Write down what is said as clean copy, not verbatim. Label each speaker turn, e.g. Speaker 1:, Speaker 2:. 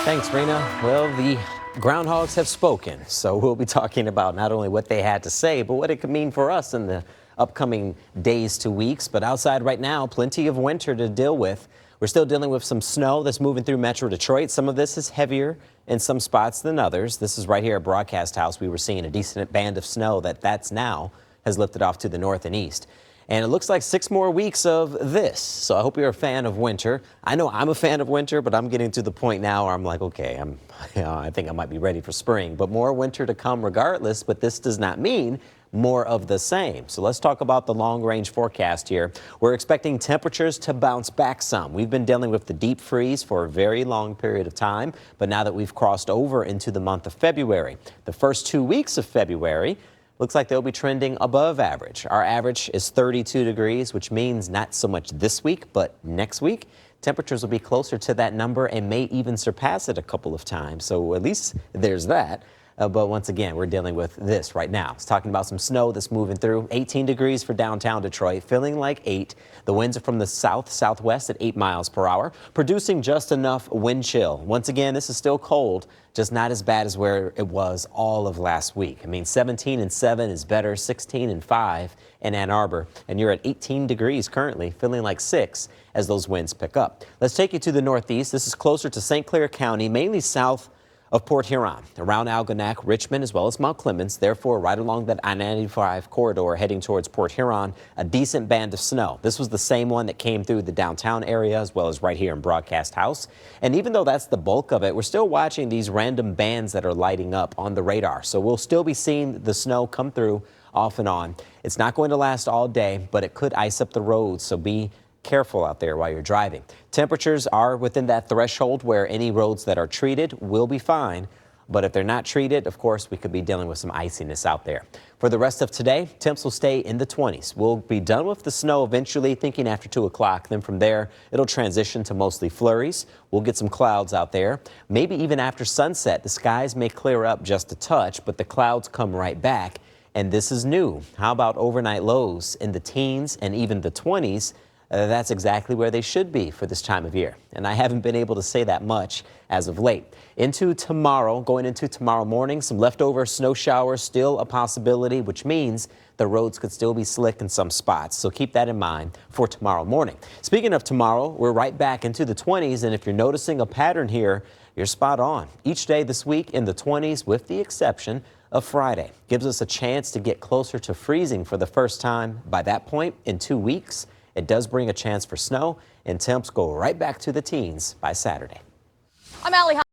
Speaker 1: Thanks, Rena. Well, the groundhogs have spoken, so we'll be talking about not only what they had to say, but what it could mean for us in the upcoming days to weeks. But outside right now, plenty of winter to deal with. We're still dealing with some snow that's moving through Metro Detroit. Some of this is heavier in some spots than others. This is right here at Broadcast House. We were seeing a decent band of snow that's now has lifted off to the north and east. And it looks like 6 more weeks of this. So I hope you're a fan of winter. I know I'm a fan of winter, but I'm getting to the point now where I'm like, okay, I think I might be ready for spring. But more winter to come regardless, but this does not mean more of the same. So let's talk about the long range forecast here. We're expecting temperatures to bounce back some. We've been dealing with the deep freeze for a very long period of time, but now that we've crossed over into the month of February, the first 2 weeks of February, looks like they'll be trending above average. Our average is 32 degrees, which means not so much this week, but next week, temperatures will be closer to that number and may even surpass it a couple of times. So at least there's that. But once again, we're dealing with this right now. It's talking about some snow that's moving through. 18 degrees for downtown Detroit, feeling like 8. The winds are from the south-southwest at 8 miles per hour, producing just enough wind chill. Once again, this is still cold, just not as bad as where it was all of last week. I mean, 17 and 7 is better, 16 and 5 in Ann Arbor, and you're at 18 degrees currently, feeling like 6 as those winds pick up. Let's take you to the northeast. This is closer to St. Clair County, mainly south of Port Huron, around Algonac, Richmond, as well as Mount Clemens. Therefore, right along that I-95 corridor heading towards Port Huron, a decent band of snow. This was the same one that came through the downtown area as well as right here in Broadcast House. And even though that's the bulk of it, we're still watching these random bands that are lighting up on the radar. So we'll still be seeing the snow come through off and on. It's not going to last all day, but it could ice up the roads, so be careful out there while you're driving. Temperatures are within that threshold where any roads that are treated will be fine. But if they're not treated, of course, we could be dealing with some iciness out there. For the rest of today, temps will stay in the 20s. We'll be done with the snow eventually, thinking after 2 o'clock. Then from there, it'll transition to mostly flurries. We'll get some clouds out there. Maybe even after sunset, the skies may clear up just a touch, but the clouds come right back. And this is new. How about overnight lows in the teens and even the 20s? That's exactly where they should be for this time of year. And I haven't been able to say that much as of late. Into tomorrow, going into tomorrow morning, some leftover snow showers still a possibility, which means the roads could still be slick in some spots. So keep that in mind for tomorrow morning. Speaking of tomorrow, we're right back into the 20s. And if you're noticing a pattern here, you're spot on. Each day this week in the 20s, with the exception of Friday. Gives us a chance to get closer to freezing for the first time by that point in 2 weeks. It does bring a chance for snow, and temps go right back to the teens by Saturday.
Speaker 2: I'm Allie.